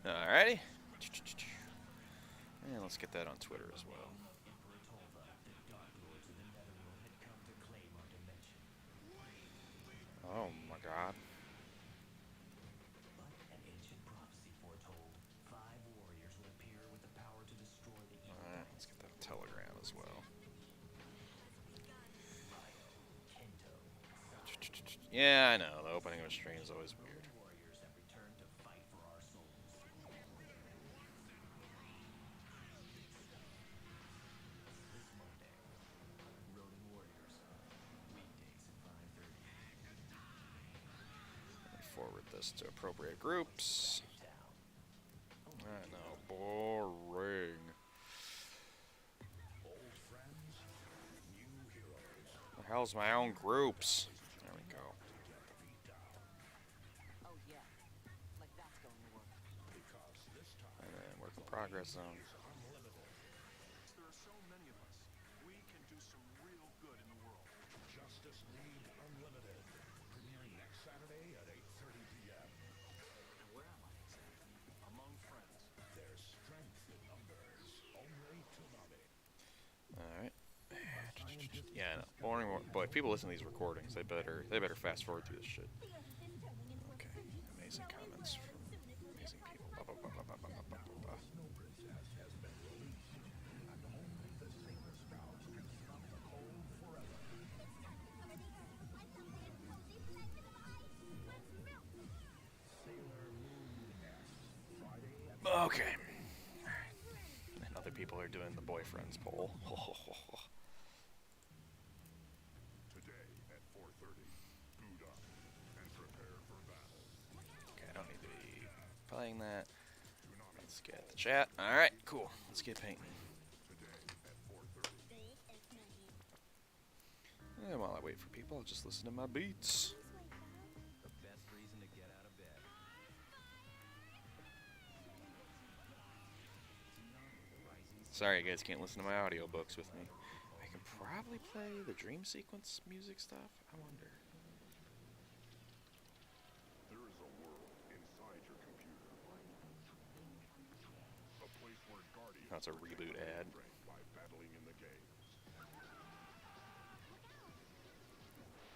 Alrighty. And let's get that on Twitter as well. Oh my god. Alright, let's get that on Telegram as well. Yeah, I know. The opening of a stream is always weird. Forward this to appropriate groups. I know, boring. The hell's my own groups? There we go. And then work in progress zone. Alright. Yeah, I know. Boring. Boy, if people listen to these recordings, they better fast forward through this shit. Okay. Amazing comments from amazing people. Okay. And other people are doing the boyfriends poll. Okay, I don't need to be playing that. Let's get the chat. Alright, cool. Let's get painting. And while I wait for people, I'll just listen to my beats. Sorry, you guys can't listen to my audiobooks with me. I can probably play the dream sequence music stuff. I wonder. There is a world inside your computer. A place where guardians. That's a reboot ad. By battling in the games.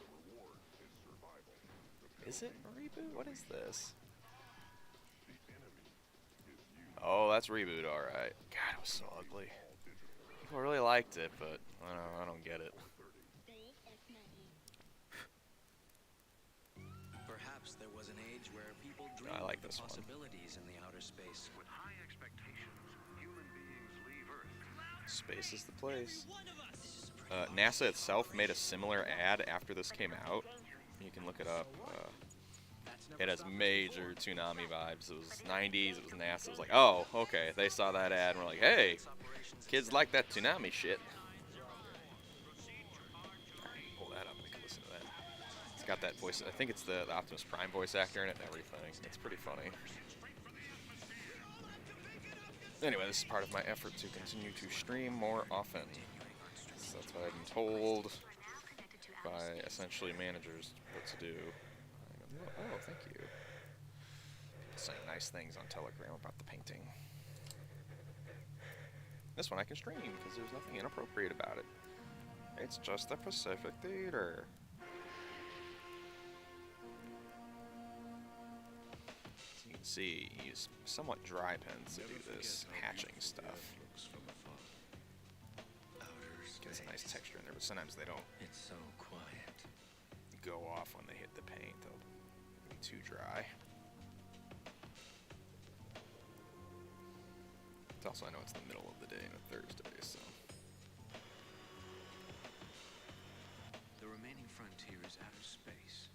The reward is survival. Is it a reboot? What is this? Oh, that's Reboot, alright. God, it was so ugly. People really liked it, but I don't get it. Perhaps there was an age where people dreamed I like of this the one. possibilities in the outer space. With high expectations, human beings leave Earth. Space is the place. NASA itself made a similar ad after this came out. You can look it up. It has major Toonami vibes. It was 90s, it was NASA. It was like, oh, okay. They saw that ad and were like, hey, kids like that Toonami shit. Pull that up, we can listen to that. It's got that voice. I think it's the Optimus Prime voice actor in it and everything. It's pretty funny. Anyway, this is part of my effort to continue to stream more often. So that's what I've been told by essentially managers what to do. Oh, thank you. Saying nice things on Telegram about the painting. This one I can stream because there's nothing inappropriate about it. It's just the Pacific Theater. As you can see, use somewhat dry pens to do this hatching stuff. Gets a nice texture in there, but sometimes they don't. It's so quiet. Go off when they hit the paint. They'll be too dry. It's also, I know it's the middle of the day on a Thursday, so. The remaining frontier is outer space.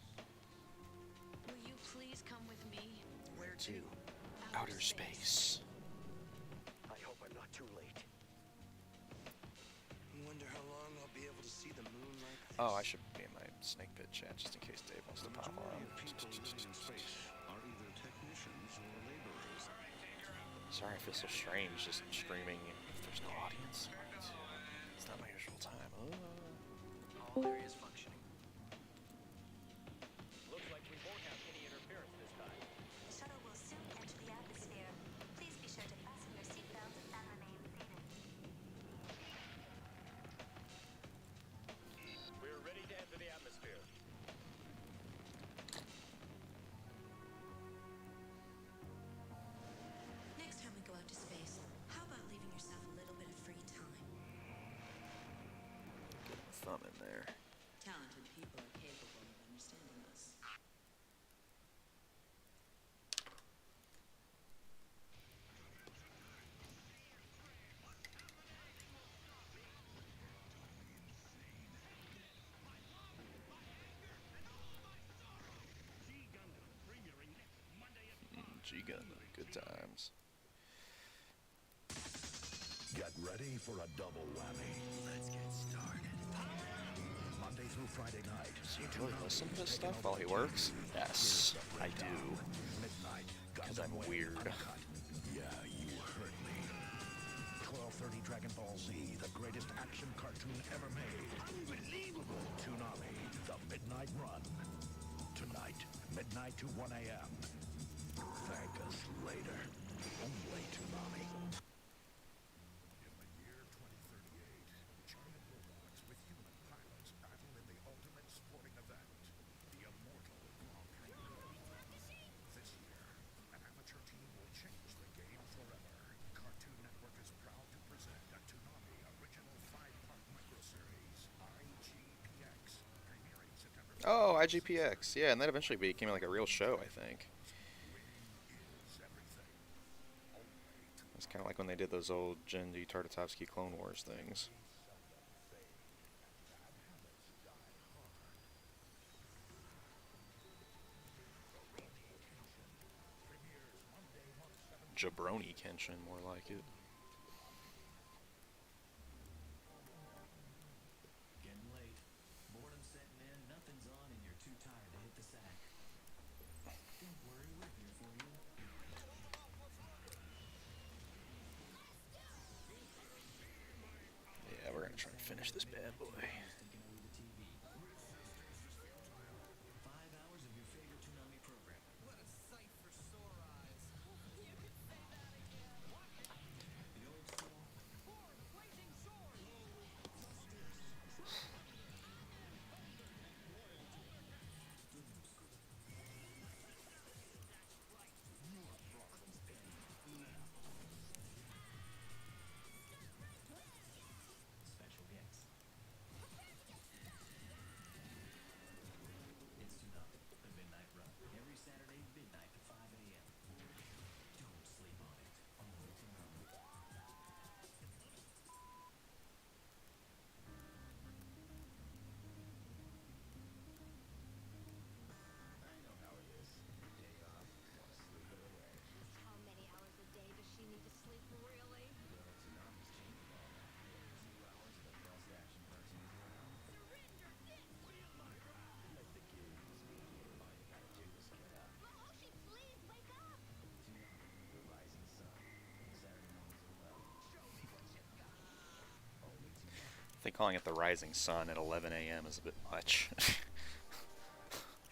Will you please come with me? Where to? Outer space. I hope I'm not too late. I wonder how long I'll be able to see the moon like this. Oh, I should be in my Snake Pit chat just in case Dave wants to pop on. Sorry, I feel so strange just streaming if there's no audience. It's not my usual time. All areas functioning. Looks like we won't have any interference this time. The shuttle will soon enter the atmosphere. on in there. Talented people are capable of understanding us. G-Gundam, good times. Get ready for a double whammy. Let's get started. Monday through Friday night. Do you really listen to this stuff while he works? Yes, I do. Midnight. Because I'm weird. Yeah, you heard me. 12:30 Dragon Ball Z, the greatest action cartoon ever made. Unbelievable. Toonami, the Midnight Run. Tonight, midnight to 1 a.m. Thank us later. Only Toonami. In the year 2038, giant robots with human pilots battle in the ultimate sporting event, the Immortal Grand Prix. This year, an amateur team will change the game forever. Cartoon Network is proud to present a Toonami original 5-part microseries, IGPX, premiering September. Oh, IGPX. Yeah, and that eventually became like a real show, I think. It's kind of like when they did those old Genji Tartakovsky Clone Wars things. Jabroni Kenshin, more like it. Getting late. Boredom setting in, nothing's on, and you're too tired to hit the sack. Don't worry, we're here for you. Yeah, we're gonna try and finish this bad boy. Taking over the TV. 5 hours of your favorite Toonami program. What a sight for sore eyes. You could say that again. The old school. Forward, blazing sword. Special guest. It's Toonami, the Midnight Run. Every Saturday, midnight to 5 a.m. Don't sleep on it. Only Toonami. I know how it is. Day off, want to sleep it away. How many hours a day does she need to sleep, really? Well, Toonami's changing all that. 2 hours of the best action cartoons around. Surrender this! Let the games begin. All you gotta do is get up. Mahoshi, please wake up! Toonami, the rising sun. Saturday mornings at 11. Show me what you got. Only Toonami. I think calling it the Rising Sun at 11 a.m. is a bit much.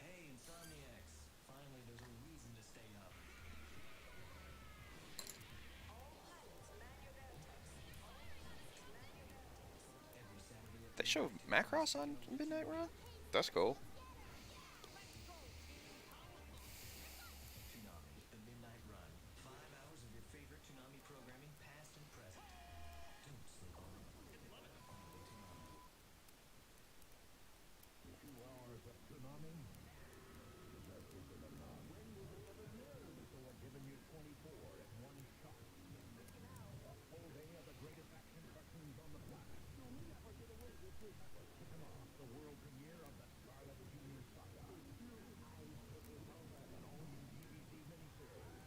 Hey, Insomniacs. Finally, there's a reason to stay up. Every Saturday at They show Macross on Midnight Run? That's cool. Toonami, the Midnight Run. 5 hours of your favorite Toonami programming, past and present. Don't sleep on it. Only Toonami. 2 hours of Toonami. That's super enough. When will they ever know that they are giving you 24 at one shot? A full day of the greatest action cartoons on the planet. You'll never get away with this. Kicking off the world premiere of the Scarlet Junior Saga. New High Super Velvet, an all-new DVD miniseries.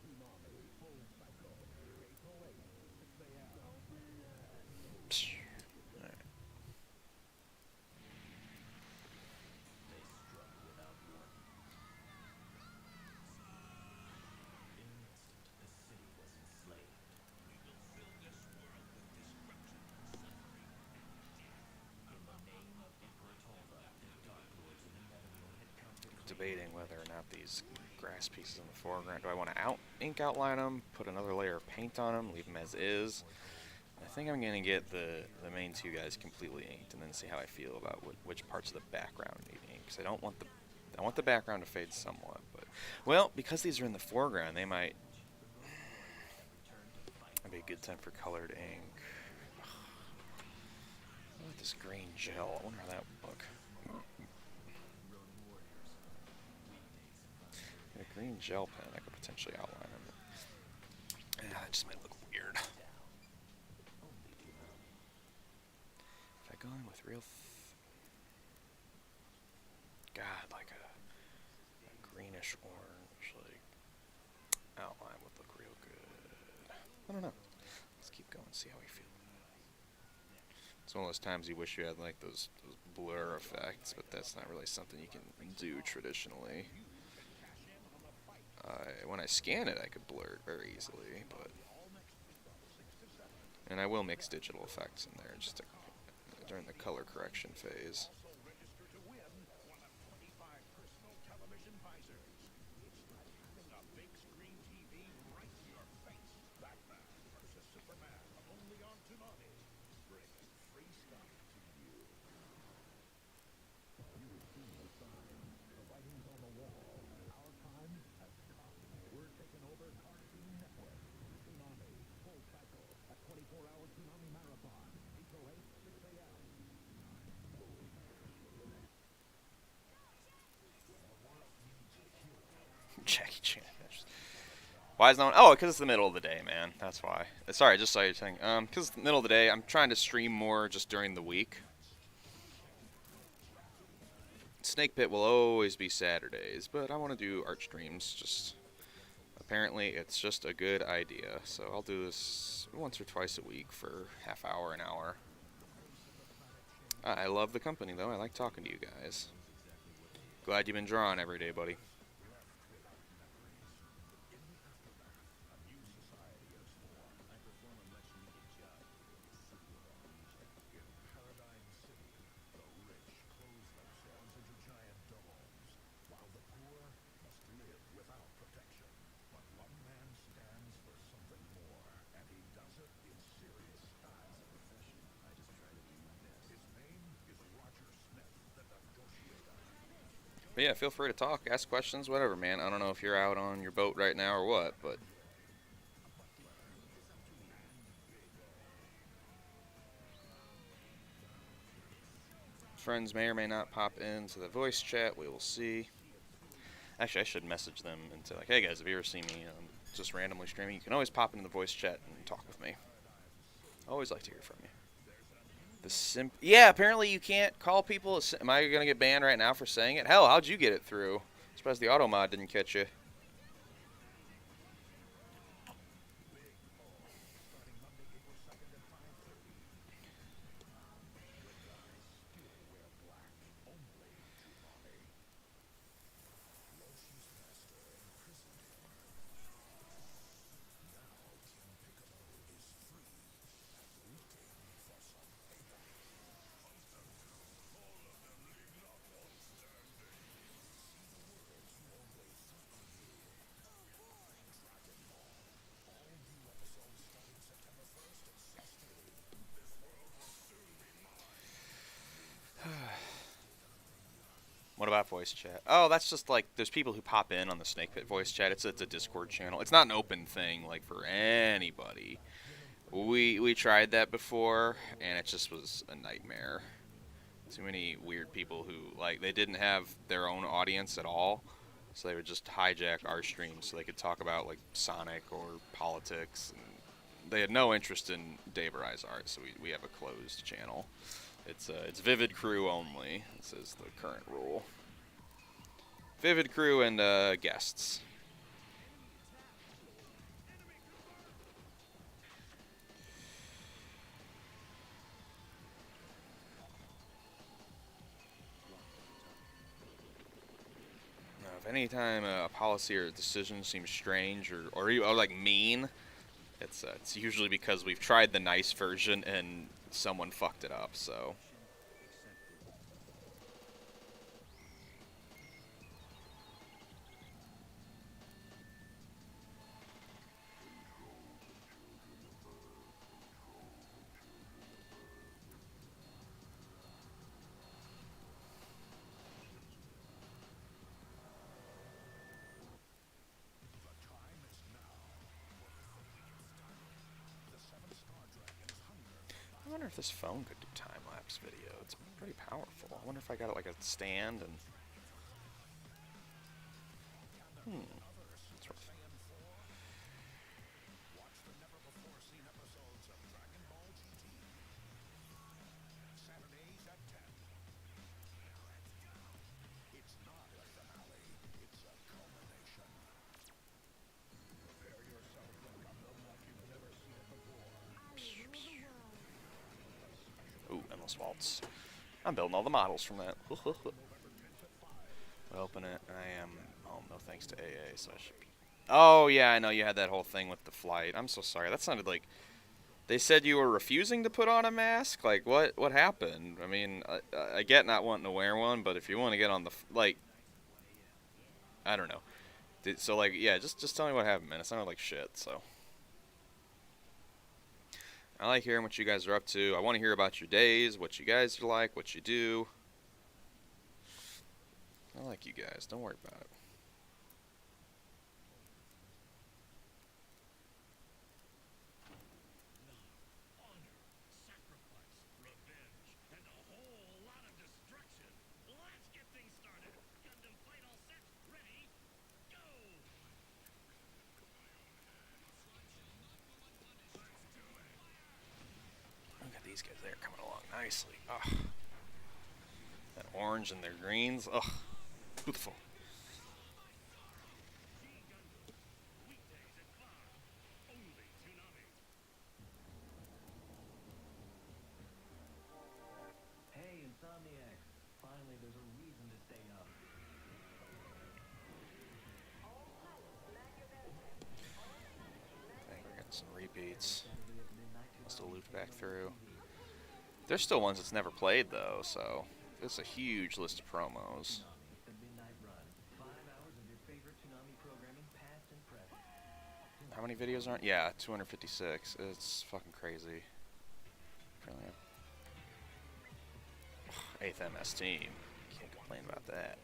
Toonami Full Cycle. April 8th, 6 a.m. Alright. They struck without warning. In an instant, the city was enslaved. We will fill this world with destruction and suffering. In the name of Emperor Tolva, the Dark Lords of the Netherworld had come to claim Debating whether or not these grass pieces in the foreground, do I want to ink outline them, put another layer of paint on them, leave them as is? I think I'm going to get the main two guys completely inked and then see how I feel about which parts of the background need ink. 'Cause I want the background to fade somewhat, but well, because these are in the foreground, they might be a good time for colored ink. this green gel. I wonder how that would look. A green gel pen, I could potentially outline him. Yeah, it just might look weird. If I go in with real, God, like a greenish orange, like outline would look real good. I don't know. Let's keep going, see how we feel. It's one of those times you wish you had like those blur effects, but that's not really something you can do traditionally. When I scan it, I could blur it very easily, but and I will mix digital effects in there just during the color correction phase. Jackie Chan. Why is no one? Oh, because it's the middle of the day, man. That's why. Sorry, I just saw your thing. Because it's the middle of the day. I'm trying to stream more just during the week. Snake Pit will always be Saturdays, but I want to do art streams. Just apparently, it's just a good idea. So I'll do this once or twice a week for half hour, an hour. I love the company, though. I like talking to you guys. Glad you've been drawing every day, buddy. But yeah, feel free to talk, ask questions, whatever, man. I don't know if you're out on your boat right now or what, but... Friends may or may not pop into the voice chat. We will see. Actually, I should message them and say, like, hey guys, if you ever see me just randomly streaming, you can always pop into the voice chat and talk with me. Always like to hear from you. Yeah, apparently you can't call people. Am I going to get banned right now for saying it? Hell, how'd you get it through? I'm surprised the auto mod didn't catch you. What about voice chat? Oh, that's just like there's people who pop in on the Snake Pit voice chat. It's a Discord channel. It's not an open thing like for anybody. We tried that before and it just was a nightmare. Too many weird people who like they didn't have their own audience at all, so they would just hijack our streams so they could talk about like Sonic or politics. And they had no interest in Dave or I's art, so we have a closed channel. It's Vivid Crew only. This is the current rule. Vivid Crew and guests. Now, if any time a policy or a decision seems strange or like mean, it's usually because we've tried the nice version and someone fucked it up, so. I wonder if this phone could do time lapse. time-lapse video. It's pretty powerful. I wonder if I got it like a stand and... That's rough. Watch the never-before-seen episodes of Dragon Ball GT. Saturdays at 10. It's not a finale, it's a culmination. Prepare yourself for Gundam like you've never seen it before. Ooh, Endless Waltz. I'm building all the models from that. Open it. I am home, no thanks to AA, so I should be... Oh, yeah, I know you had that whole thing with the flight. I'm so sorry. That sounded like... They said you were refusing to put on a mask? Like, what happened? I mean, I get not wanting to wear one, but if you want to get on the... Like... I don't know. So, like, yeah, just tell me what happened, man. It sounded like shit, so... I like hearing what you guys are up to. I want to hear about your days, what you guys are like, what you do. I like you guys. Don't worry about it. Honor, sacrifice, revenge, and a whole lot of destruction. Let's get things started. Gundam fight all set. Ready? Go! Look at these guys. They're coming along nicely. Ugh. That orange and their greens. Ugh. Beautiful. Weekdays at 5. Only Toonami. Hey, Insomniacs. Finally, there's a reason to stay up. I think we're getting some repeats. Saturday at midnight, Must have Toonami looped back came through. on TV. There's still ones that's never played, though, so... It's a huge list of promos. Toonami, the Midnight Run. 5 hours of your favorite Toonami programming, past and present. How many videos aren't? Yeah, 256. It's fucking crazy. Brilliant. 8th MS team. Can't complain about that.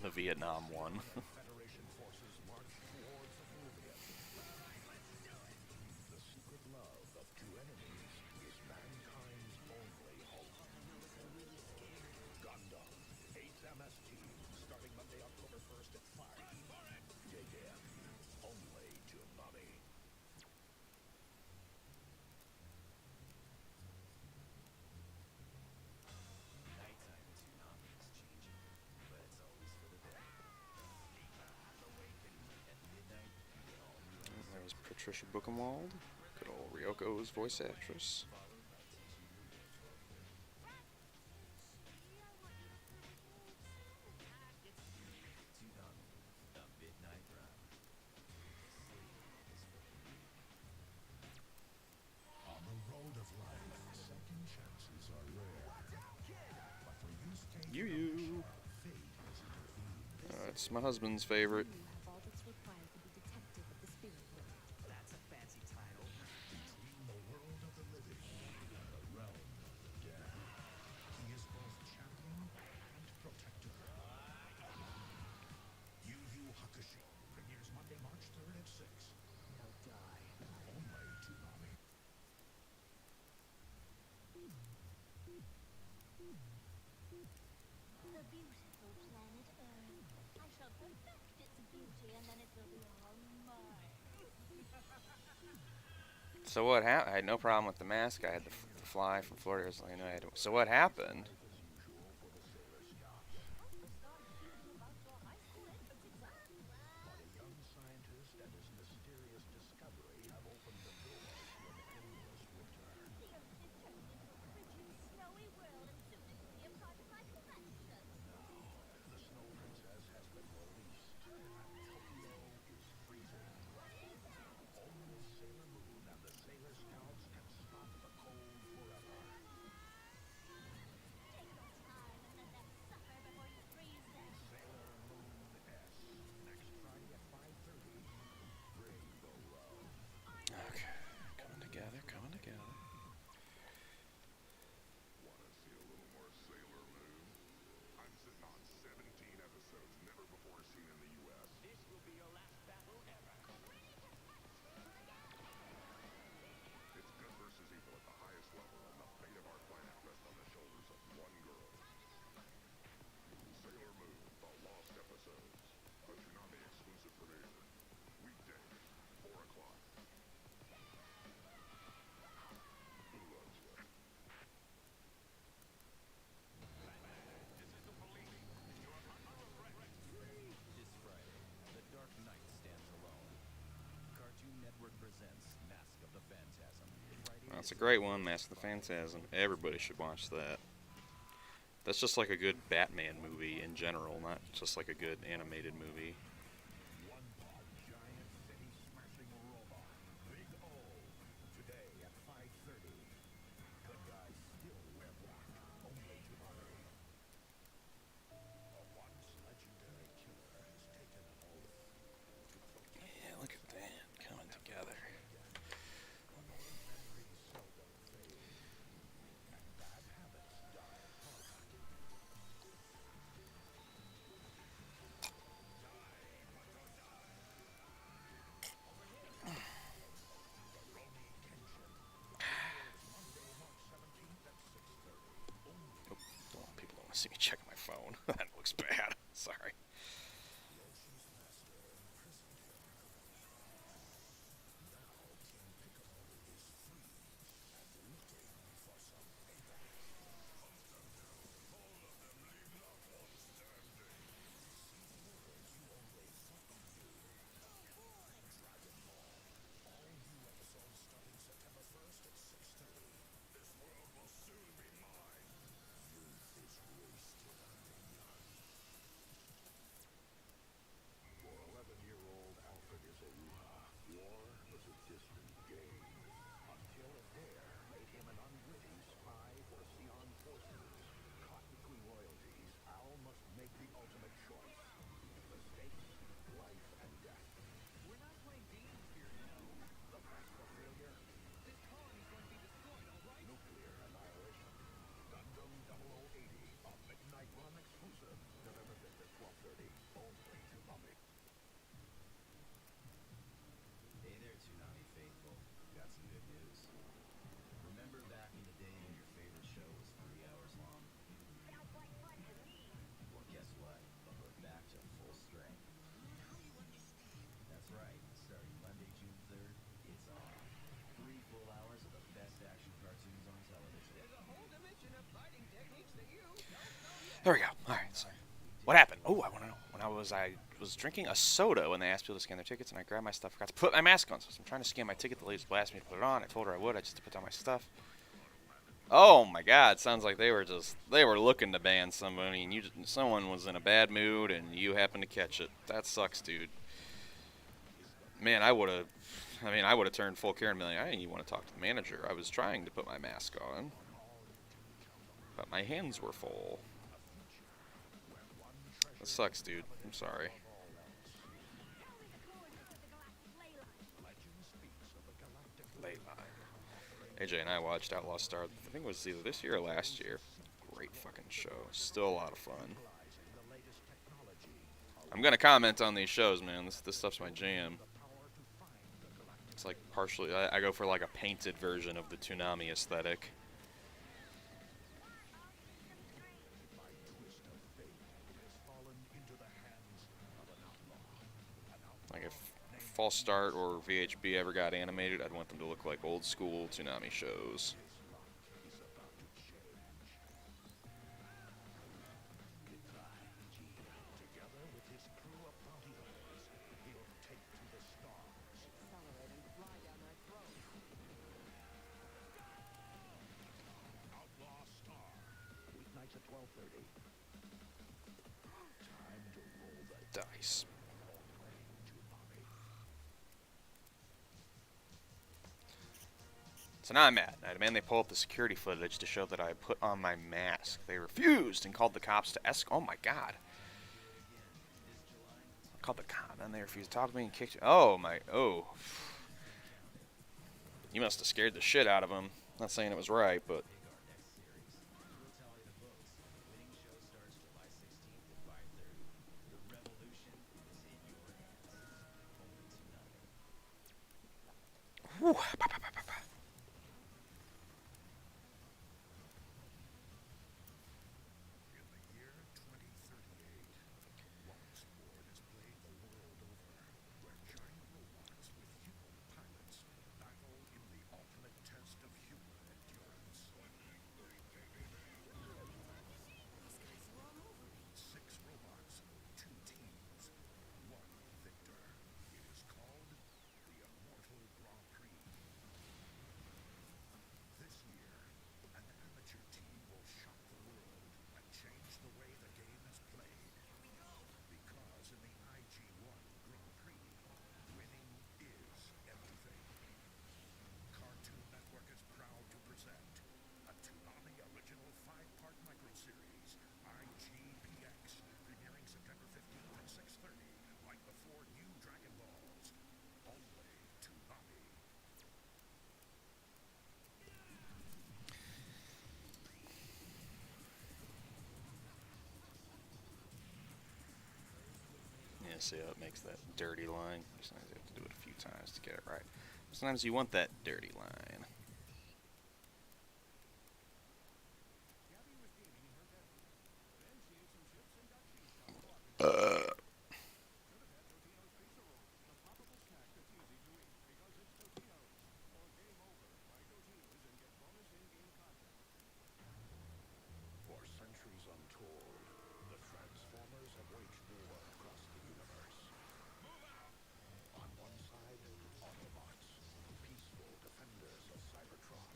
The Vietnam one. Federation forces march towards oblivion. The secret love of two enemies is mankind's only hope. Gundam, 8th MS team, starting Monday, October 1st at 5. Dig in. Only Toonami. Nighttime Toonami is changing, but it's always for the better. At midnight, get all new There was Patricia Buchenwald. Good old Ryoko's voice actress. Toonami, the Midnight Run. On the road of life, second chances are rare. But for you, You. fate has intervened. It's my husband's favorite. You have all that's required to be detective of the spirit world. That's a fancy title. Between the world of the living and the realm of the dead, he is both champion and protector. Yu Yu Hakusho premieres Monday, March 3rd at 6. He'll die. Only Toonami. The beautiful planet Earth. I shall perfect its beauty and then it will be all mine. So what happened? I had no problem with the mask. I had the fly from Florida. I know I had so what happened? But a young scientist and his mysterious discovery have opened the door to an endless winter. The Earth is turning into a frigid, snowy world and soon it will be a part of my collection. The Snow Princess has been released, and Tokyo is freezing. Only Sailor Moon and the Sailor Scouts can stop the cold forever. Take your time and let them suffer before you freeze them. Sailor Moon S, next Friday at 5:30. Bring the a great one, Mask of the Phantasm. Everybody should watch that. That's just like a good Batman movie in general, not just like a good animated movie. One-pod giant city-smashing robot. Big O. Today at 5:30. Good guys still wear black. Only Toonami. A once legendary killer has taken an oath to protect. Yeah, look at that coming together. Memories seldom fade, and bad habits die hard. Oh, people don't want to see me checking my phone. That looks bad. Sorry. For 11-year-old Alfred Issaruha, war was a distant game. Until a dare made him an unwitting spy for Sion forces. Caught between loyalties, Al must make the ultimate choice. The stakes, life and death. We're not playing games here, you know. The price for failure, This colony's going to be destroyed, all right? nuclear annihilation. Gundam 0080, a midnight run exclusive. November 5th at 12:30. Only Toonami. Hey there, Toonami faithful. Got some good news. Remember back in the day when your favorite show was 3 hours long? Sounds like fun to me. Well, guess what? We're back to full strength. Now you understand. That's right. Starting Monday, June 3rd, it's on. 3 full hours of the best action cartoons on television. There's a whole dimension of fighting techniques that you don't know yet. There we go. All right, sorry. What happened? Oh, I want to know. When I was drinking a soda when they asked people to scan their tickets, and I grabbed my stuff, forgot to put my mask on. So I'm trying to scan my ticket. The lady asked me to put it on. I told her I would. I just put down my stuff. Oh my God! Sounds like they were looking to ban somebody, and someone was in a bad mood, and you happened to catch it. That sucks, dude. Man, I would have turned full Karen Millie. I didn't even want to talk to the manager. I was trying to put my mask on, but my hands were full. That sucks, dude. I'm sorry. Leyline. AJ and I watched Outlaw Star. I think it was either this year or last year. Great fucking show. Still a lot of fun. I'm gonna comment on these shows, man. This stuff's my jam. It's like partially, I go for like a painted version of the Toonami aesthetic. Like if False Start or VHB ever got animated, I'd want them to look like old school Toonami shows. Outlaw Star. Weeknights at 12:30. Time to roll the Dice. So now I'm mad. I demand they pull up the security footage to show that I put on my mask. They refused and called the cops to Oh my God. Called the cop and they refused to talk to me and kicked. Oh my. Oh. You must have scared the shit out of them. Not saying it was right, but. Whew. In the year 2038, Longsport is played the world over, where giant robots with human pilots battle in the ultimate test of human endurance. 6 robots, 2 teams, 1 victor. It is called the Immortal Grand Prix. Yeah, see how it makes that dirty line? Sometimes you have to do it a few times to get it right. Sometimes you want that dirty line. For centuries untold, the Transformers have waged war across the universe. On one side, Autobots, peaceful defenders of Cybertron.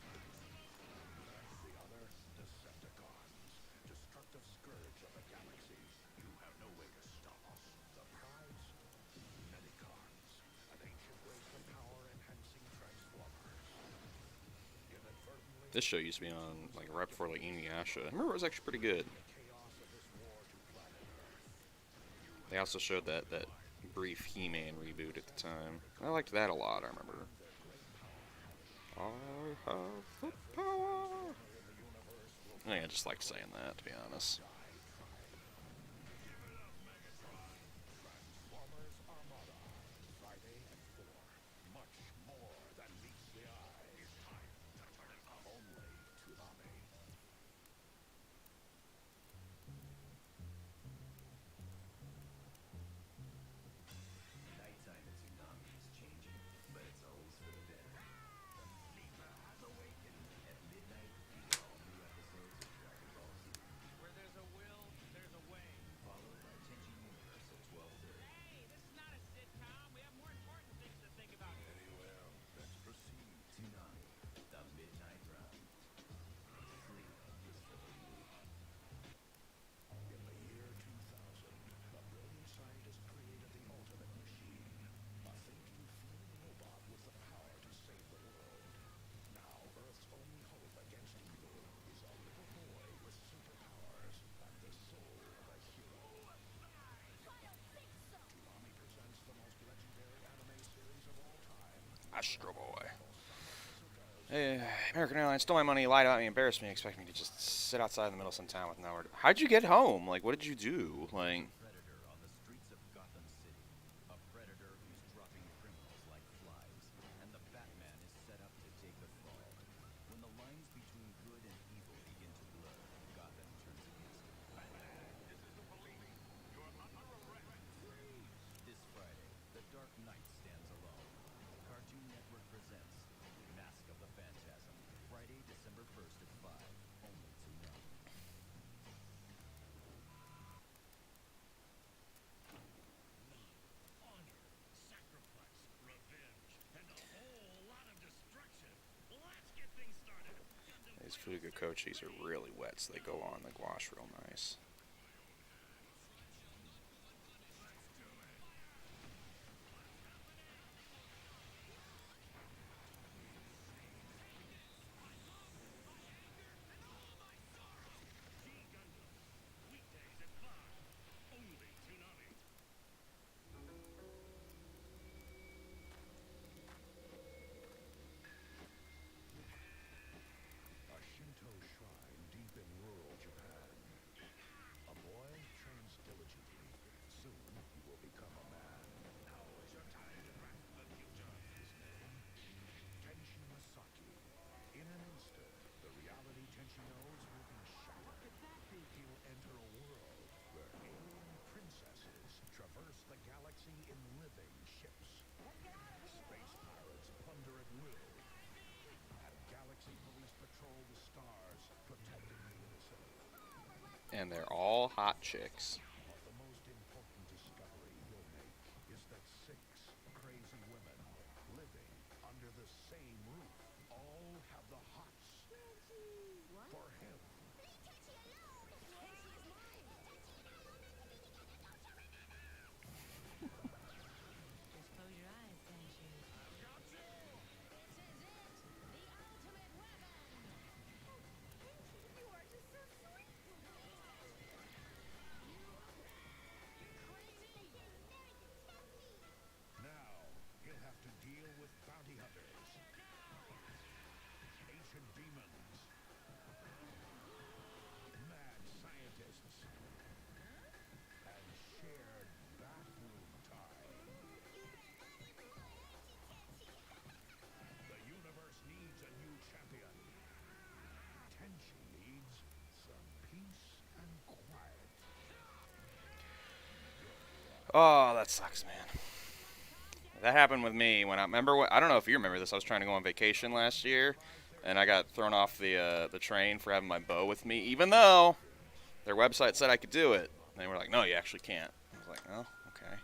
The other, Decepticons, destructive scourge of the galaxy. You have no way to stop us. The prize, Medicons, an ancient race of power-enhancing Transformers. Inadvertently, This show used to be on like right before like Inuyasha. I remember it was actually pretty good. chaos of this war to planet Earth. They also showed that brief He-Man reboot at the time. I liked that a lot. I remember. I have the power. I think I just liked saying that, to be honest. Transformers Armada, Friday at 4. Much more than meets the eye. It's time to turn it up. Only Toonami. Nighttime at Toonami is changing, but it's always for the better. The Sleeper has awakened. At midnight, you get all new episodes of Dragon Ball Z. Where there's a will, there's a way. Followed by Tenchi Universe at 12:30. Hey, this is not a sitcom. We have more important things to think about. Very well. Let's proceed. Toonami, the Midnight Run. Sleep is for the weak. In the year 2000, a brilliant scientist created the ultimate machine. A thinking, feeling robot with the power to save the world. Now, Earth's only hope against evil is a little boy with superpowers and the soul of a hero. Toonami presents the most legendary anime series of all time. Astro Boy. Hey, American Airlines stole my money, lied about me, embarrassed me, expect me to just sit outside in the middle of some town with nowhere to... How'd you get home? Like, what did you do? Like... Predator on the streets of Gotham City. A predator who's dropping criminals like flies. And the Batman is set up to take the fall. When the lines between good and evil begin to blur, Gotham turns against him. This is the police. You're under arrest. This Friday, The Dark Knight stands alone. Cartoon Network presents Mask of the Phantasm. Friday, December 1st at 5. Only Toonami. Honor, sacrifice, revenge, and a whole lot of destruction. Let's get things started. These Fuga Kochis are really wet, so they go on the gouache real nice. Weekdays at 5. Only Toonami. A Shinto shrine deep in rural Japan. A boy trains diligently. Soon he will become a man. Now is your time to grasp the future. His name? Tenshi Masaki. In an instant, the reality Tenshi knows will be shattered. He'll enter a world where alien princesses traverse the galaxy in living ships. Space pirates plunder at will. And galaxy police patrol the stars, protecting the innocent. And they're all hot chicks. But the most important discovery he'll make is that 6 crazy women living under the same roof all have the hots for him. Just close your eyes, Tenchi. You are just so sweet. Oh, that sucks, man. That happened with me when I don't know if you remember this. I was trying to go on vacation last year, and I got thrown off the train for having my bow with me, even though their website said I could do it. And they were like, "No, you actually can't." I was like, "Oh, okay.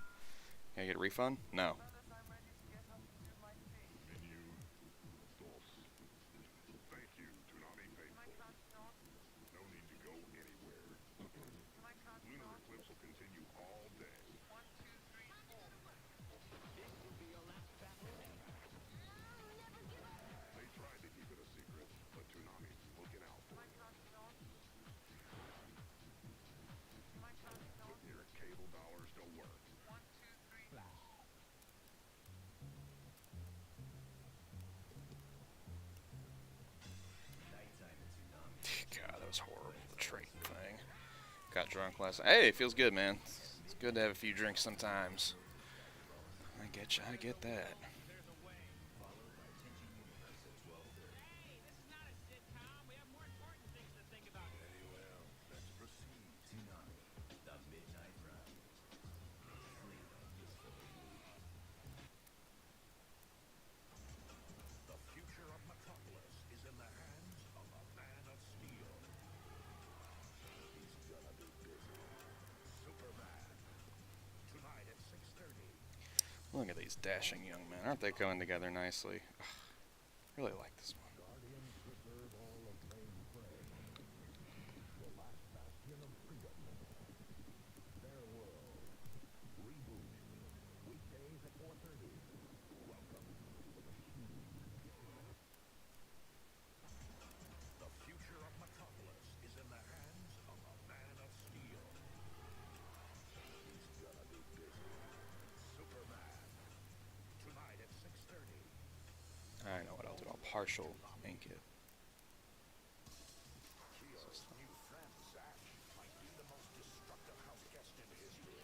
Can I get a refund?" No. Thank you, Toonami faithful. No need to go anywhere. Lunar eclipse will continue all day. They tried to keep it a secret, but Toonami's looking out for you. Putting your cable dollars to work. God, that was horrible. The train thing. Got drunk last night. Hey, it feels good, man. It's good to have a few drinks sometimes. I get you. I get that. Toonami, the Midnight Run. Freedom is for the weak. The future of Metropolis is in the hands of a man of steel. He's gonna be busy. Superman. Tonight at 6:30. Look at these dashing young men. Aren't they going together nicely? Ugh, really like this one. Guardians preserve all of Lane Prey. The last bastion of freedom. Their world. Reboot. Weekdays at 4:30. Welcome to the Shield. The future of Metropolis is in the hands of a man of steel. He's gonna be busy. Superman. Tonight at 6:30. I know what I'll do. I'll partial ink it. Cleo's new friend, Zach, might be the most destructive house guest in history.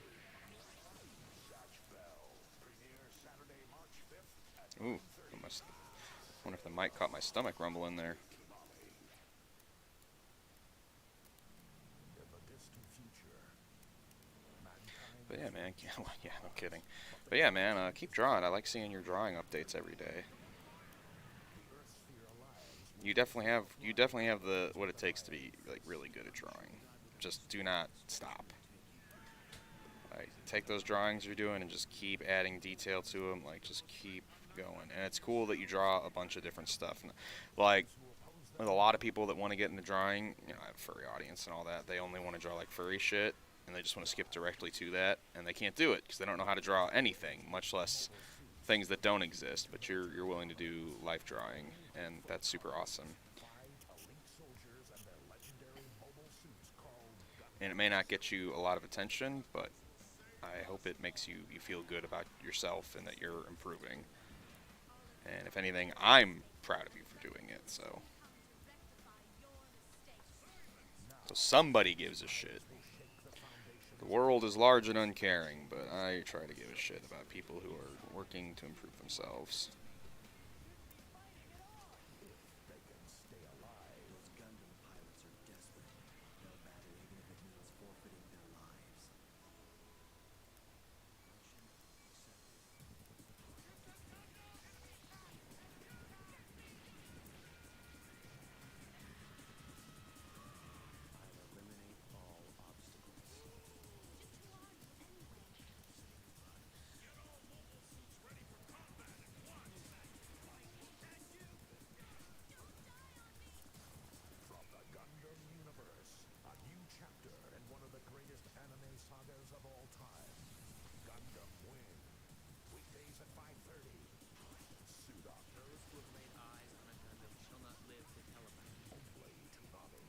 Zach Bell. Premieres Saturday, March 5th at Ooh, I must. Wonder if the mic caught my stomach rumbling there. Toonami. In the distant future, mankind But yeah, man. Yeah, no kidding. But yeah, man. Keep drawing. I like seeing your drawing updates every day. the Earth Sphere Alliance You definitely have the what it takes to be like really good at drawing. Just do not stop. Like take those drawings you're doing and just keep adding detail to them. Like just keep going. And it's cool that you draw a bunch of different stuff. Like with a lot of people that want to get into drawing, you know, I have a furry audience and all that. They only want to draw like furry shit, and they just want to skip directly to that, and they can't do it because they don't know how to draw anything, much less things that don't exist. But you're willing to do life drawing, and that's super awesome. elite soldiers and their legendary mobile suits called Gundam. And it may not get you a lot of attention, but I hope it makes you feel good about yourself and that you're improving. And if anything, I'm proud of you for doing it. So somebody gives a shit. The world is large and uncaring, but I try to give a shit about people who are working to improve themselves. Those Gundam pilots are desperate. No matter, even if it means forfeiting their lives. I'll eliminate all obstacles. From the Gundam universe, a new chapter in one of the greatest anime sagas of all time. Gundam Wing. Weekdays at 5:30. Suit up. Those who have laid eyes on a Gundam shall not live to tell about it. Only Toonami.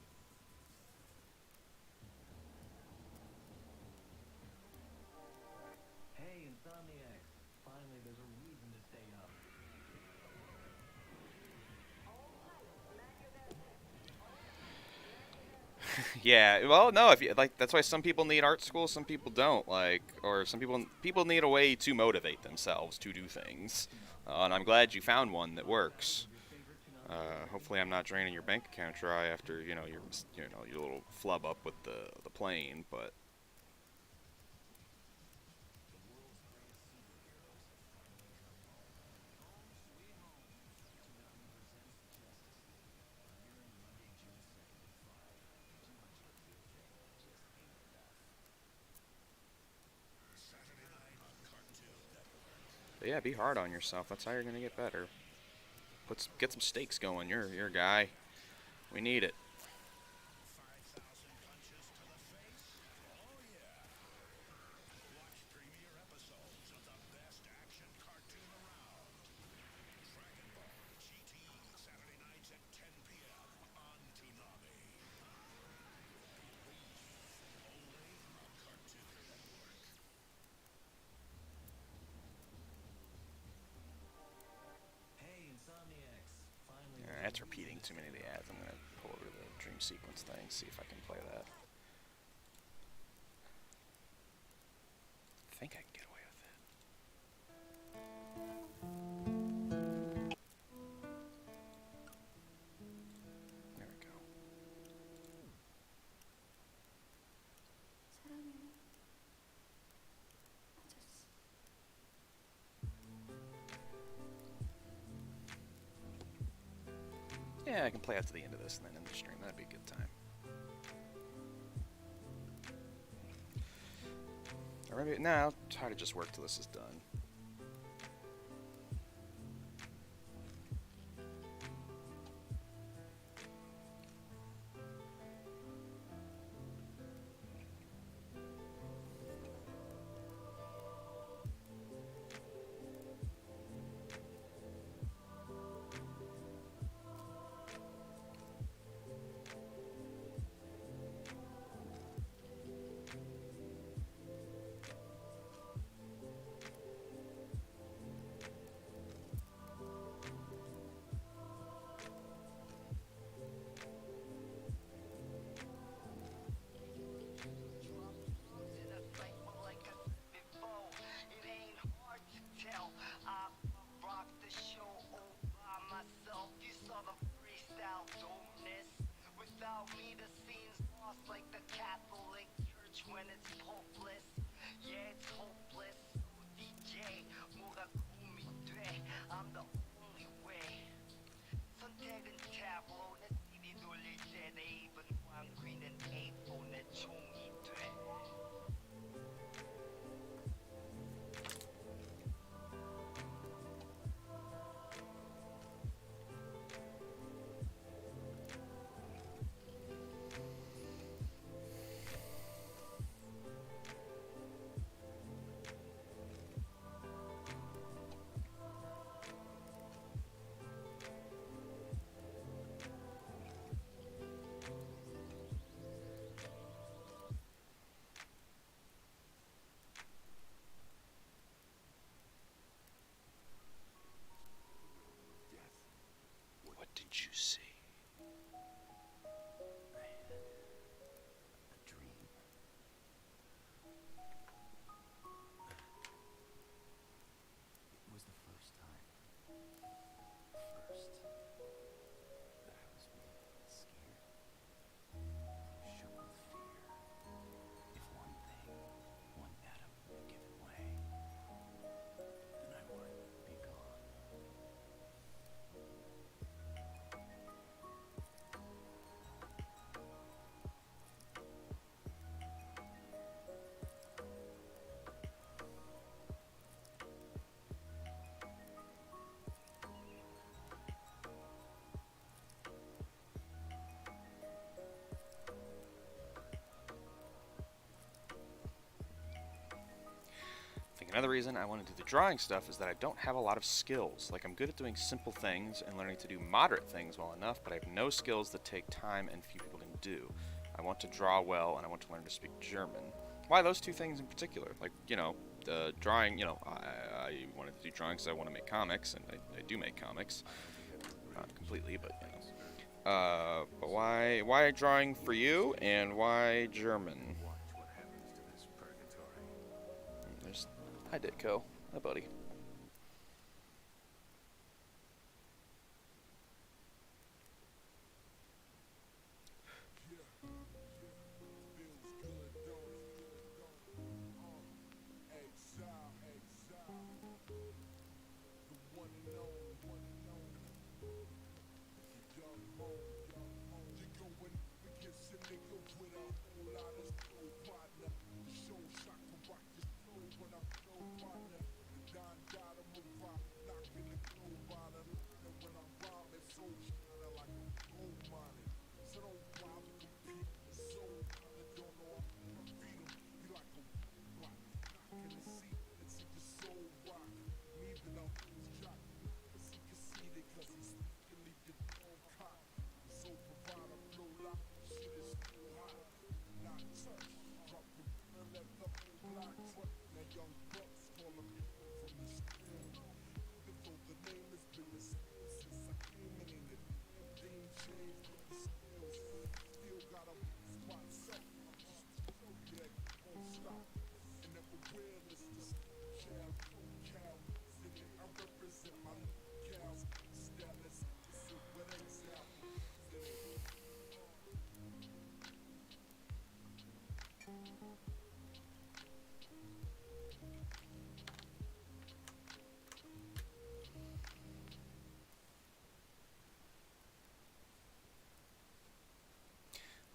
Hey, Insomniacs! Finally, there's a reason to stay up. Yeah, well, no, if you like, that's why some people need art school, some people don't. Like, or some people need a way to motivate themselves to do things. And I'm glad you found one that works. Hopefully, I'm not draining your bank account dry after your little flub up with the plane. But Yeah, be hard on yourself. That's how you're gonna get better. Get some stakes going. You're a guy. We need it. Hey, Insomniacs! Finally. Yeah, that's repeating too many of the ads. I'm gonna pull over the dream sequence thing, see if I can play that. I think I can get away with it. There we go. Yeah, I can play out to the end of this and then end the stream. That'd be a good time. Or maybe, nah, I'll try to just work till this is done. What did you see? I had a dream. It was the first time. First that I was really scared. Shook with fear. If one thing, one atom had given way, then I would be gone. I think another reason I want to do the drawing stuff is that I don't have a lot of skills. Like, I'm good at doing simple things and learning to do moderate things well enough, but I have no skills that take time and few people can do. I want to draw well, and I want to learn to speak German. Why those two things in particular? Like, you know, the drawing, you know, I wanted to do drawing because I want to make comics, and I do make comics. Not completely, but, you know. But why drawing for you, and why German? Watch what happens to this purgatory. There's, hi Ditko, hi buddy.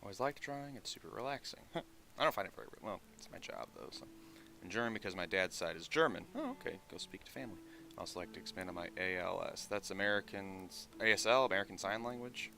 Always liked drawing. It's super relaxing. I don't find it very well. It's my job though. So. And German because my dad's side is German. Oh, okay. Go speak to family. I also like to expand on my ALS. That's Americans ASL, American Sign Language.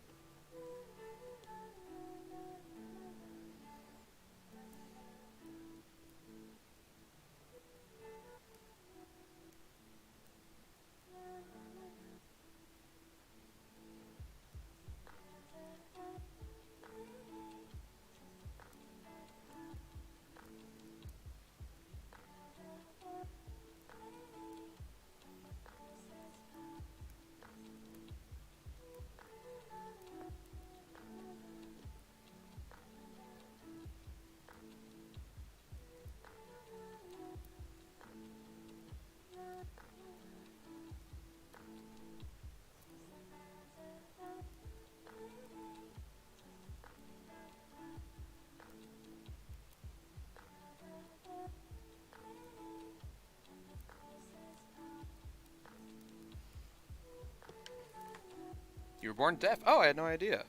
You were born deaf? Oh, I had no idea.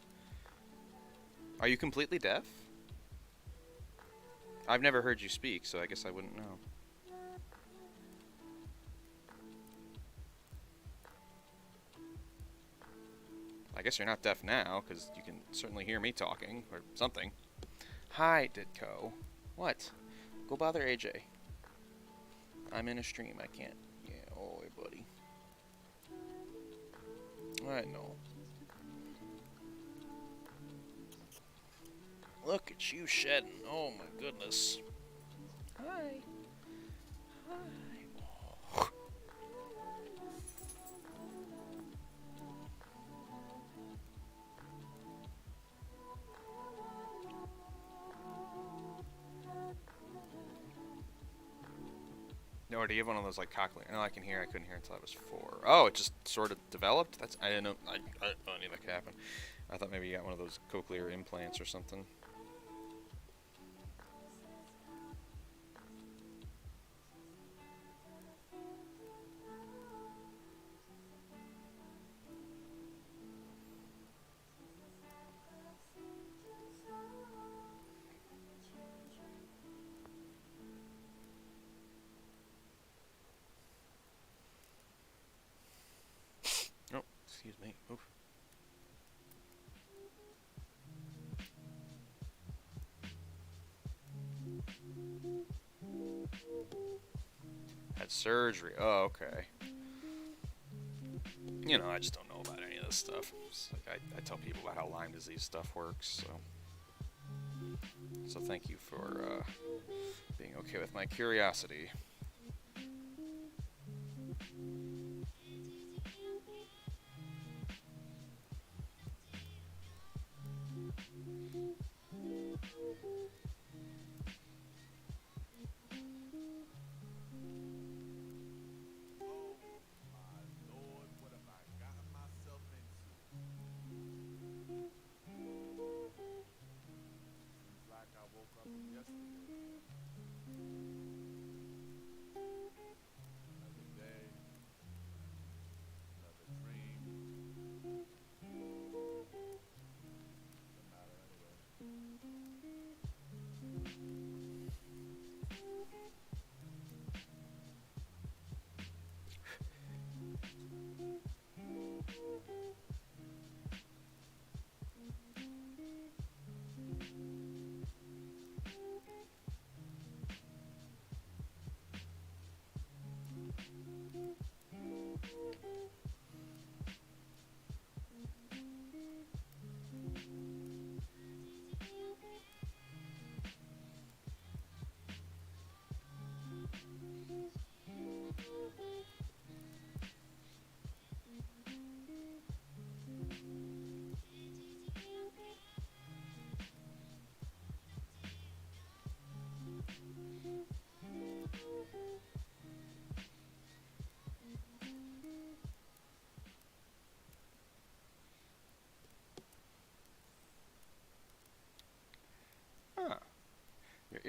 Are you completely deaf? I've never heard you speak, so I guess I wouldn't know. I guess you're not deaf now, because you can certainly hear me talking, or something. Hi, Ditko. What? Go bother AJ. I'm in a stream, I can't. Yeah, oh, hey, buddy. I know. Look at you shedding. Oh my goodness. Hi. Hi. No, do you have one of those like cochlear? No, I can hear. I couldn't hear until I was 4. Oh, it just sort of developed. That's I didn't know. I don't knew that could happen. I thought maybe you got one of those cochlear implants or something. Oh, excuse me. Oof. Had surgery. Oh, okay. You know, I just don't know about any of this stuff. It's like I tell people about how Lyme disease stuff works, so thank you for being okay with my curiosity.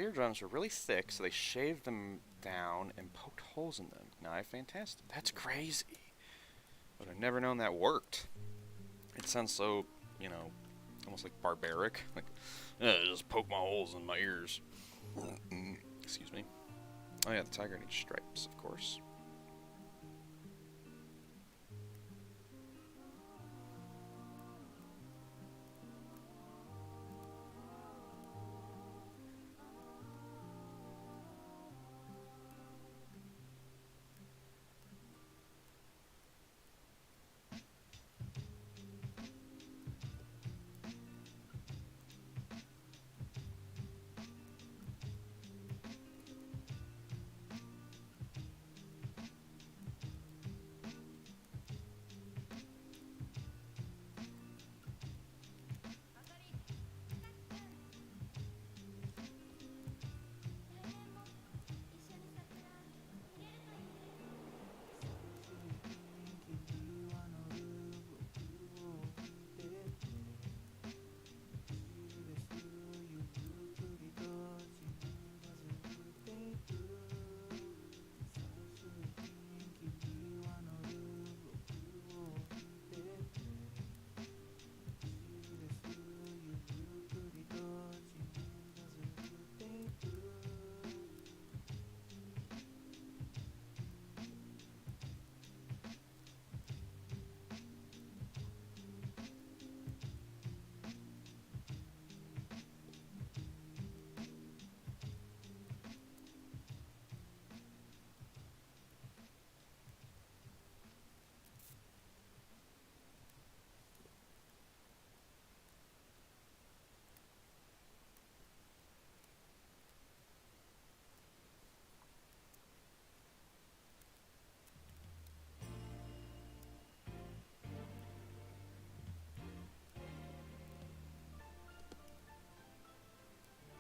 eardrums were really thick, so they shaved them down and poked holes in them. Now I fantastic. That's crazy. But I've never known that worked. It sounds so, you know, almost like barbaric. Like, just poke my holes in my ears. Excuse me. Oh yeah, the tiger needs stripes, of course.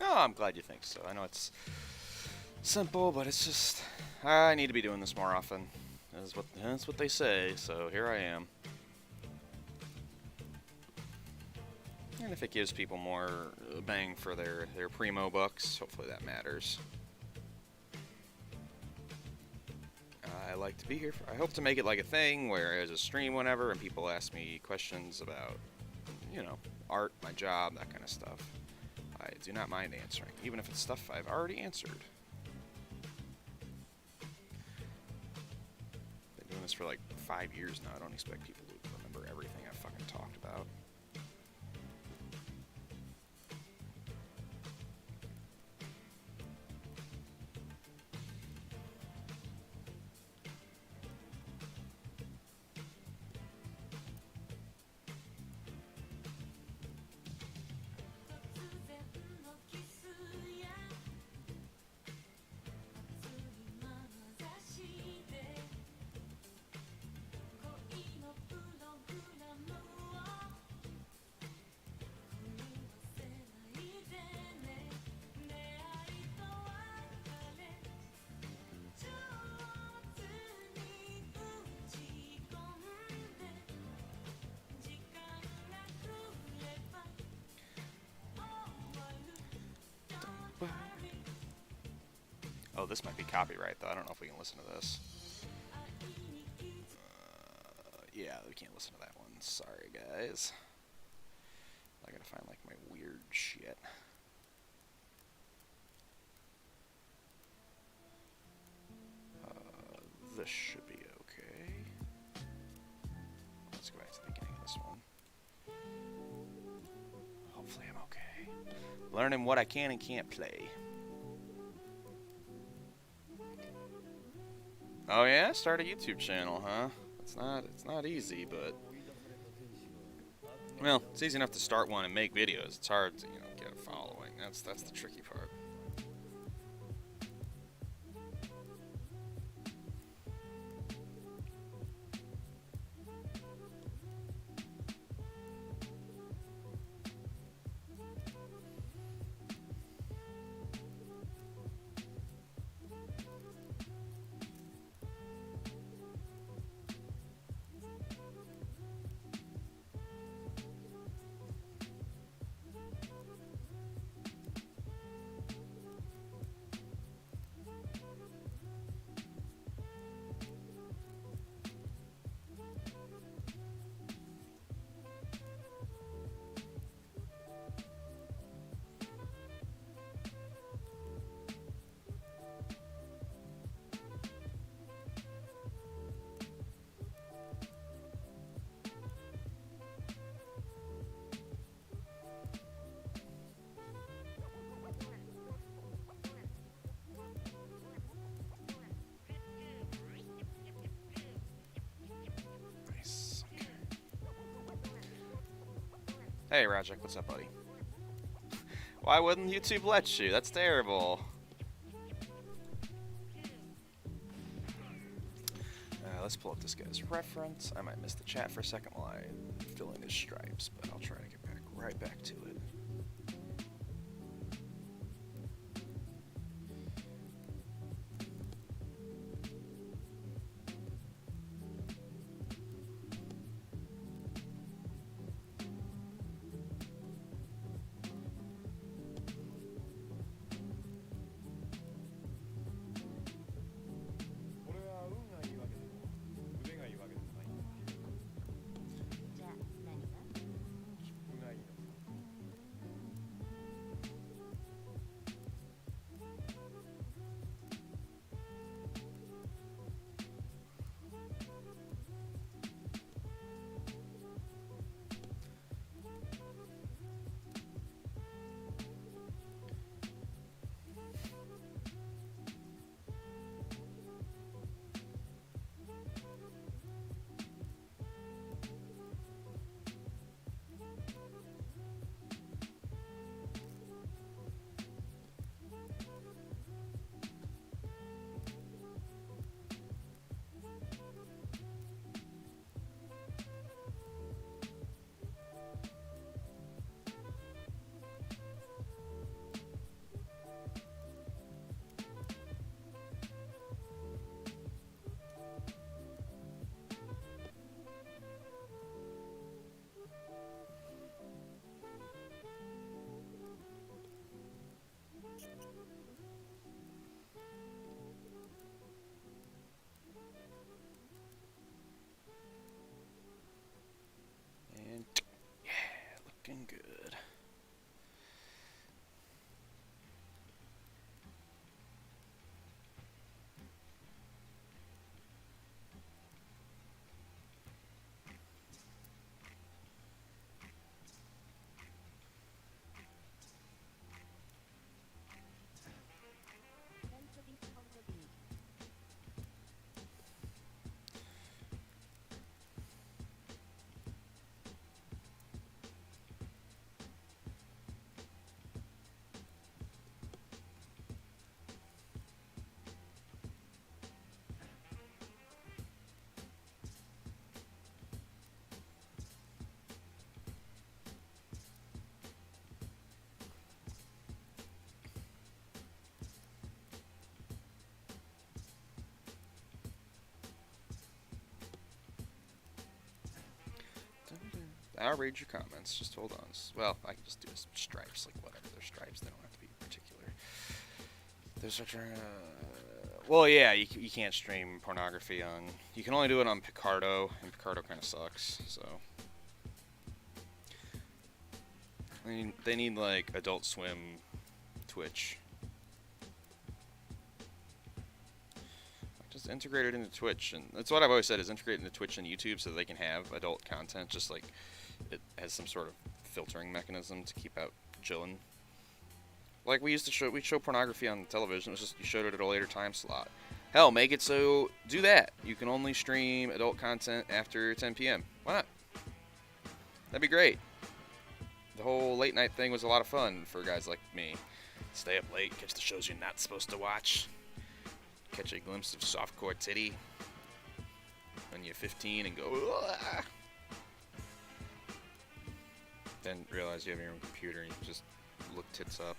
Oh, I'm glad you think so. I know it's simple, but it's just I need to be doing this more often. That's what they say. So here I am. And if it gives people more bang for their primo bucks, hopefully that matters. I like to be here. I hope to make it like a thing where as a stream whenever and people ask me questions about, you know, art, my job, that kind of stuff. I do not mind answering, even if it's stuff I've already answered. Been doing this for like 5 years now. I don't expect people to remember everything I've fucking talked about. Oh, this might be copyright, though. I don't know if we can listen to this. Yeah, we can't listen to that one. Sorry, guys. I gotta find, like, my weird shit. This should be okay. Let's go back to the beginning of this one. Hopefully I'm okay. Learning what I can and can't play. Oh yeah, start a YouTube channel, huh? It's not easy, but well, it's easy enough to start one and make videos. It's hard to, you know, get a following. That's the tricky part. Hey, Rajek, what's up, buddy? Why wouldn't YouTube let you? That's terrible. Let's pull up this guy's reference. I might miss the chat for a second while I fill in his stripes, but I'll try to get right back to it. And yeah, looking good. I'll read your comments. Just hold on. Well, I can just do stripes, like whatever. They're stripes. They don't have to be particular. There's such a... well, yeah, you can't stream pornography on... You can only do it on Picardo, and Picardo kind of sucks, so... I mean, they need, like, Adult Swim, Twitch. Just integrate it into Twitch, and that's what I've always said, is integrate it into Twitch and YouTube so they can have adult content, just like it has some sort of filtering mechanism to keep out chillin'. Like we used to we'd show pornography on television, it was just you showed it at a later time slot. Hell, make it so, do that. You can only stream adult content after 10 p.m. Why not? That'd be great. The whole late night thing was a lot of fun for guys like me. Stay up late, catch the shows you're not supposed to watch. Catch a glimpse of softcore titty when you're 15 and go, "Ugh." Then realize you have your own computer and you just look tits up.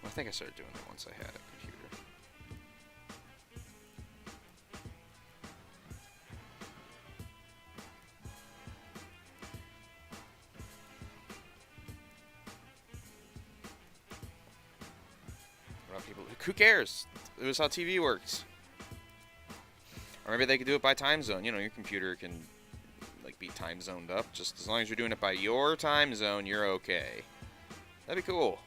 Well, I think I started doing that once I had a computer. People, who cares? It was how TV works. Or maybe they could do it by time zone. You know, your computer can like be time zoned up. Just as long as you're doing it by your time zone, you're okay. That'd be cool.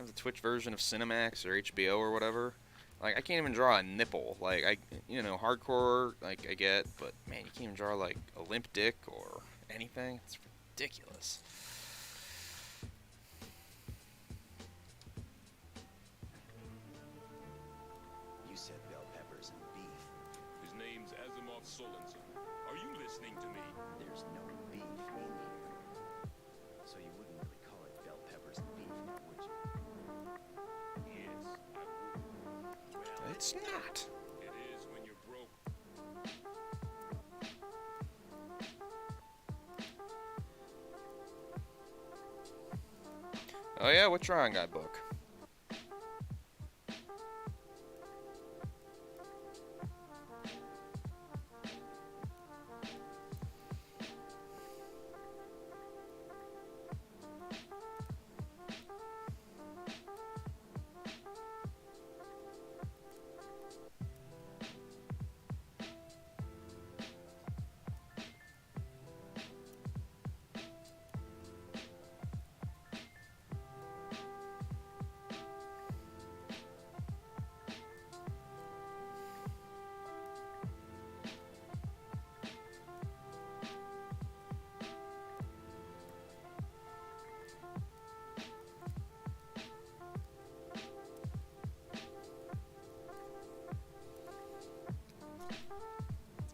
The Twitch version of Cinemax or HBO or whatever, Like, I can't even draw a nipple. Like, hardcore, like, I get, but, man, you can't even draw, like, a limp dick or anything. It's ridiculous. You said bell peppers and beef. His name's Asimov Sorensen. Are you listening to me? There's no beef in here. So you wouldn't really call it bell peppers and beef now, would you? Yes, I would. Well, It's not. it is when you're broke. Oh, yeah? What drawing guide book?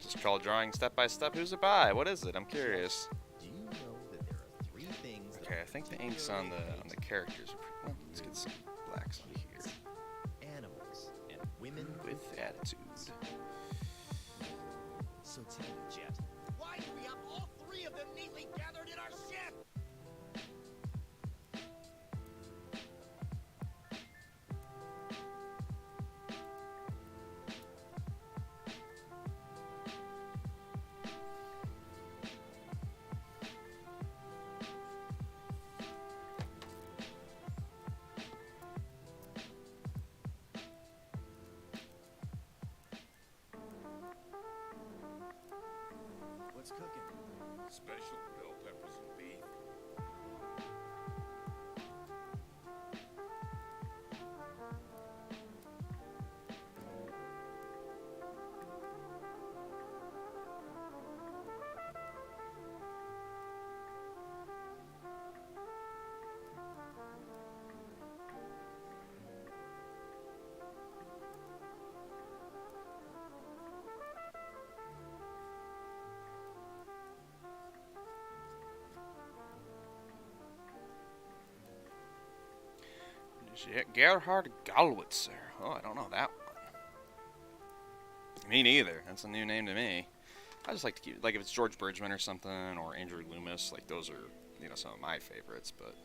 Just call drawing step by step. Who's it by? What is it? I'm curious. Do you know that there are 3 things that Okay, I think the ink's on the characters. Well, let's get some blacks on here. animals and women With attitude. So tell me, Jet, why do we have all 3 of them neatly gathered in our ship? What's cooking? Special bell peppers and beef. Gerhard Galwitzer. Oh, I don't know that one. Me neither. That's a new name to me. I just like to keep, like, if it's George Bridgman or something, or Andrew Loomis, like, those are, some of my favorites, but...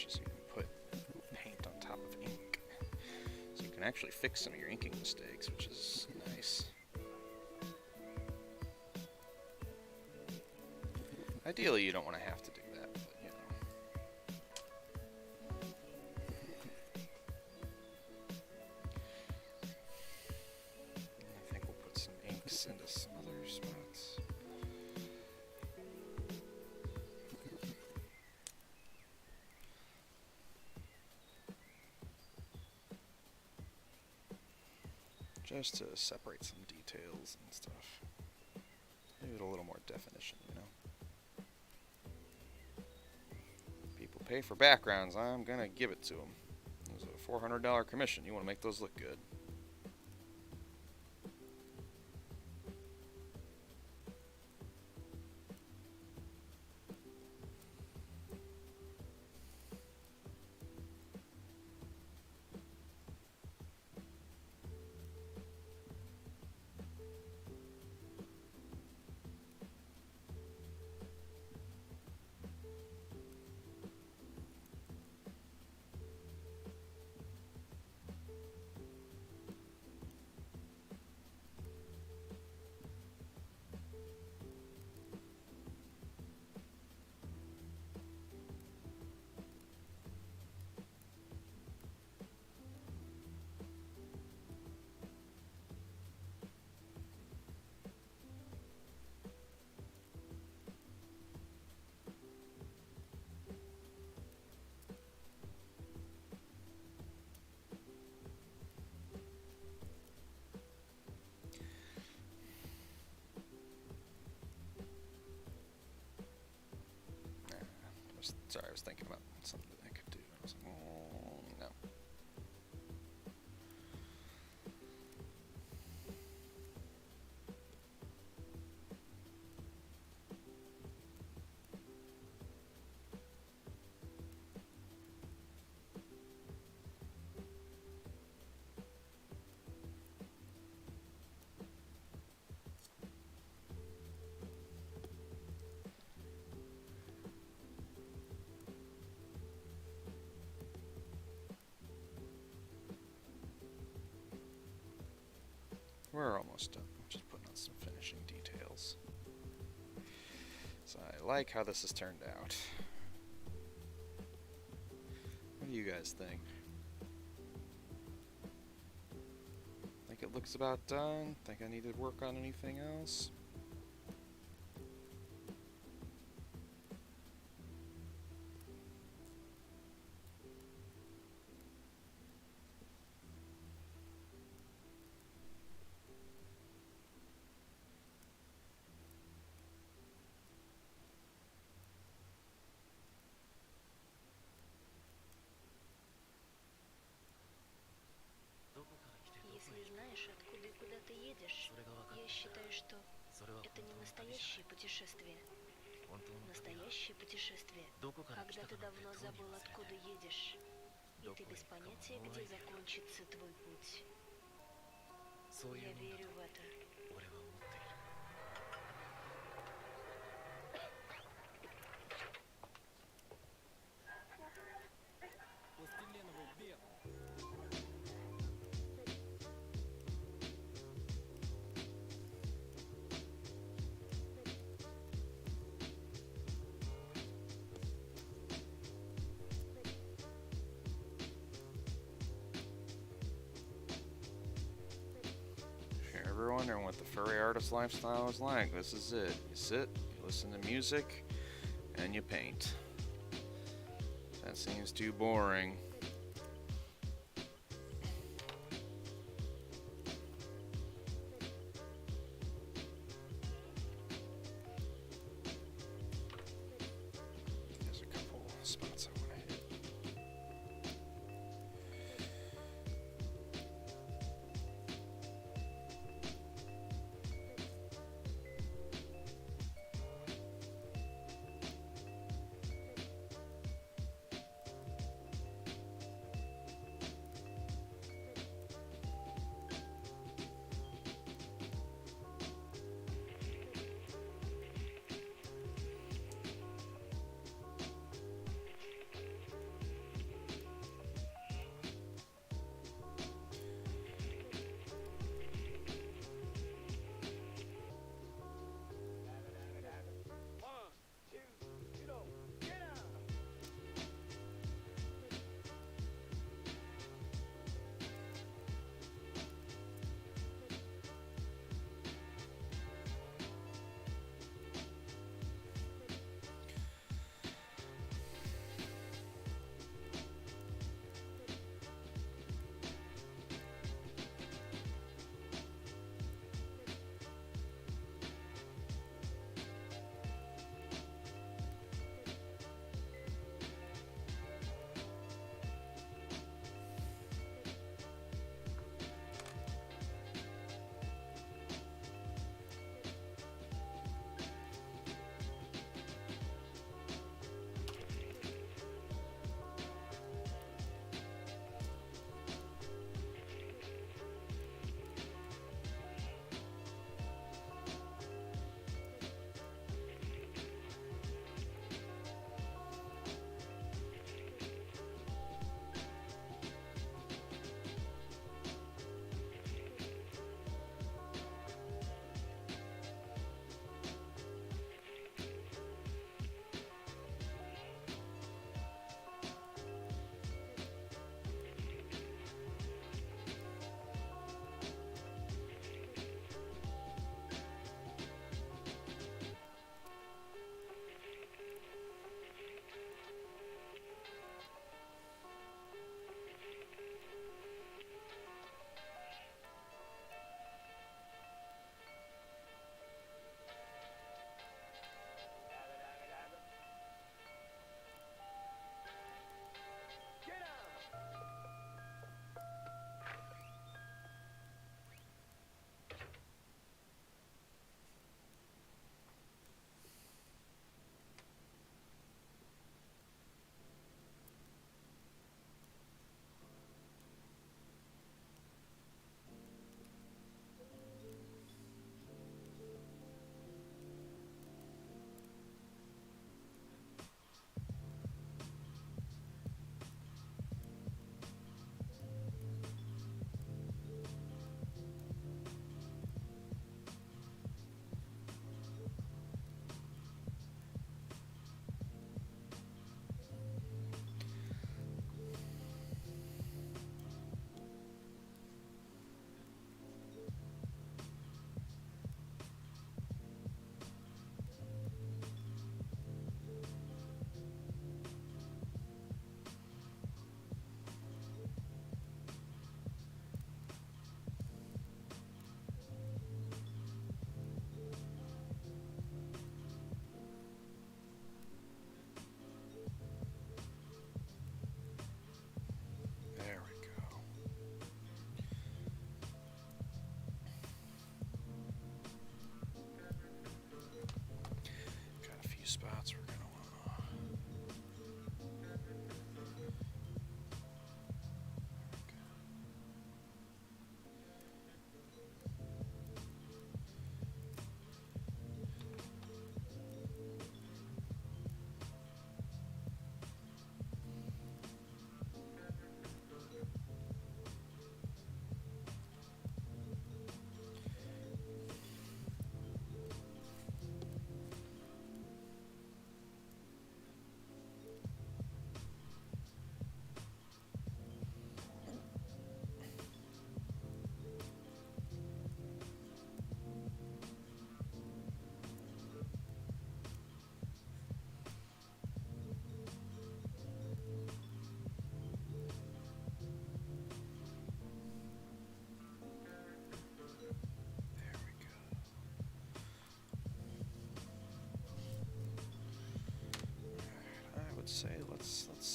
is you can put paint on top of ink. So you can actually fix some of your inking mistakes, which is nice. Ideally, you don't want to have to do that, but you know. I think we'll put some inks into some other spots. Just to separate some details and stuff. Give it a little more definition, you know. People pay for backgrounds, I'm gonna give it to them. There's a $400 commission, you want to make those look good. Sorry, I was thinking about something that I could do. I was like, oh, no. We're almost done. I'm just putting on some finishing details. So I like how this has turned out. What do you guys think? Think it looks about done? Think I need to work on anything else? Если знаешь, откуда и куда ты едешь, я считаю, что это не настоящее путешествие. Настоящее путешествие, когда ты давно забыл, откуда едешь, и ты без понятия, где закончится твой путь. Я верю в это. Ever wondering what the furry artist lifestyle is like? This is it. You sit, you listen to music, and you paint. That seems too boring. There's a couple spots I want to hit.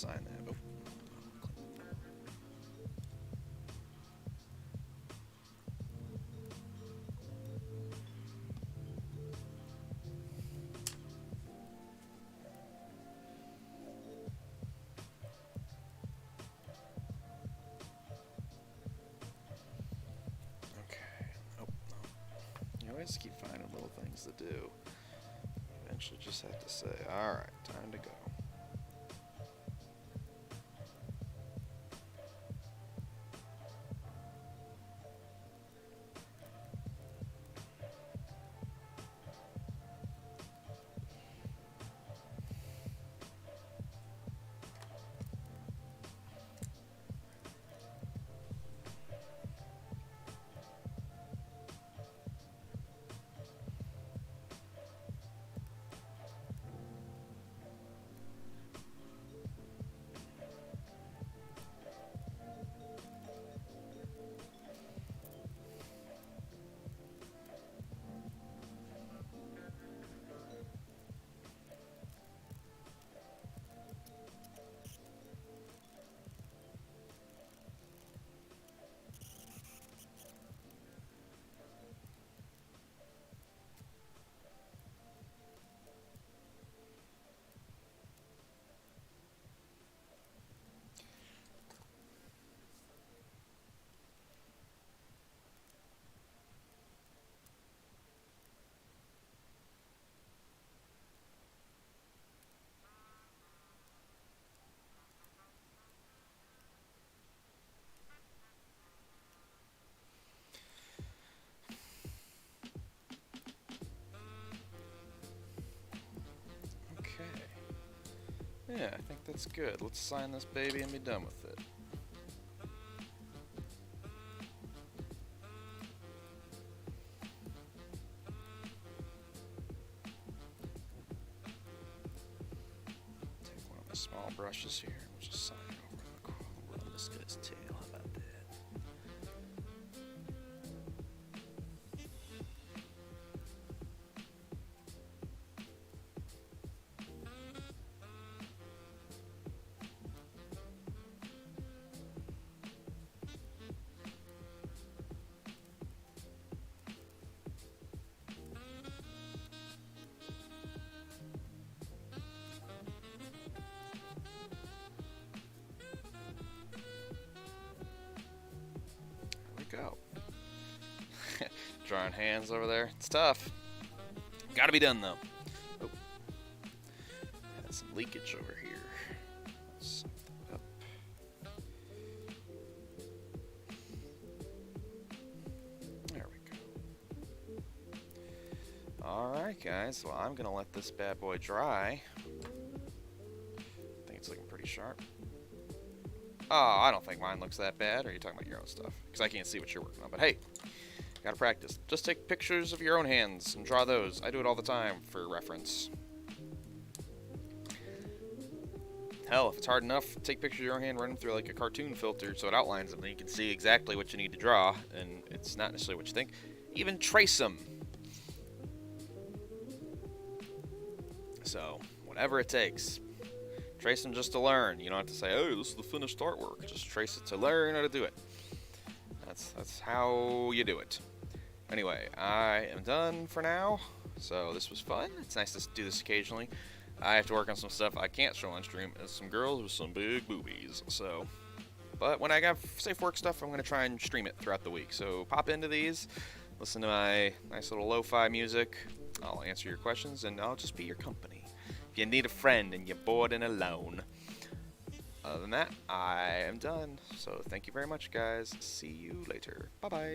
sign that. Oh. You always keep finding little things to do. Eventually just have to say, alright, time to go. Yeah, I think that's good. Let's sign this baby and be done with it. Take one of the small brushes here and we'll just sign it over in the corner on this guy's tail. How about that? Go. Drawing hands over there. It's tough. Gotta be done though. Oh. Had some leakage over here. Something up. There we go. Alright guys, well I'm gonna let this bad boy dry. I think it's looking pretty sharp. Oh, I don't think mine looks that bad. Or are you talking about your own stuff? Because I can't see what you're working on. But hey, gotta practice. Just take pictures of your own hands and draw those. I do it all the time for reference. Hell, if it's hard enough, take pictures of your own hand, run them through like a cartoon filter so it outlines them, and you can see exactly what you need to draw, and it's not necessarily what you think. Even trace them. So, whatever it takes. Trace them just to learn. You don't have to say, oh, this is the finished artwork. Just trace it to learn how to do it. That's how you do it. Anyway, I am done for now. So this was fun. It's nice to do this occasionally. I have to work on some stuff I can't show on stream. As some girls with some big boobies. So, but when I got safe work stuff, I'm going to try and stream it throughout the week. So pop into these. Listen to my nice little lo-fi music. I'll answer your questions and I'll just be your company. If you need a friend and you're bored and alone. Other than that, I am done. So thank you very much, guys. See you later. Bye-bye.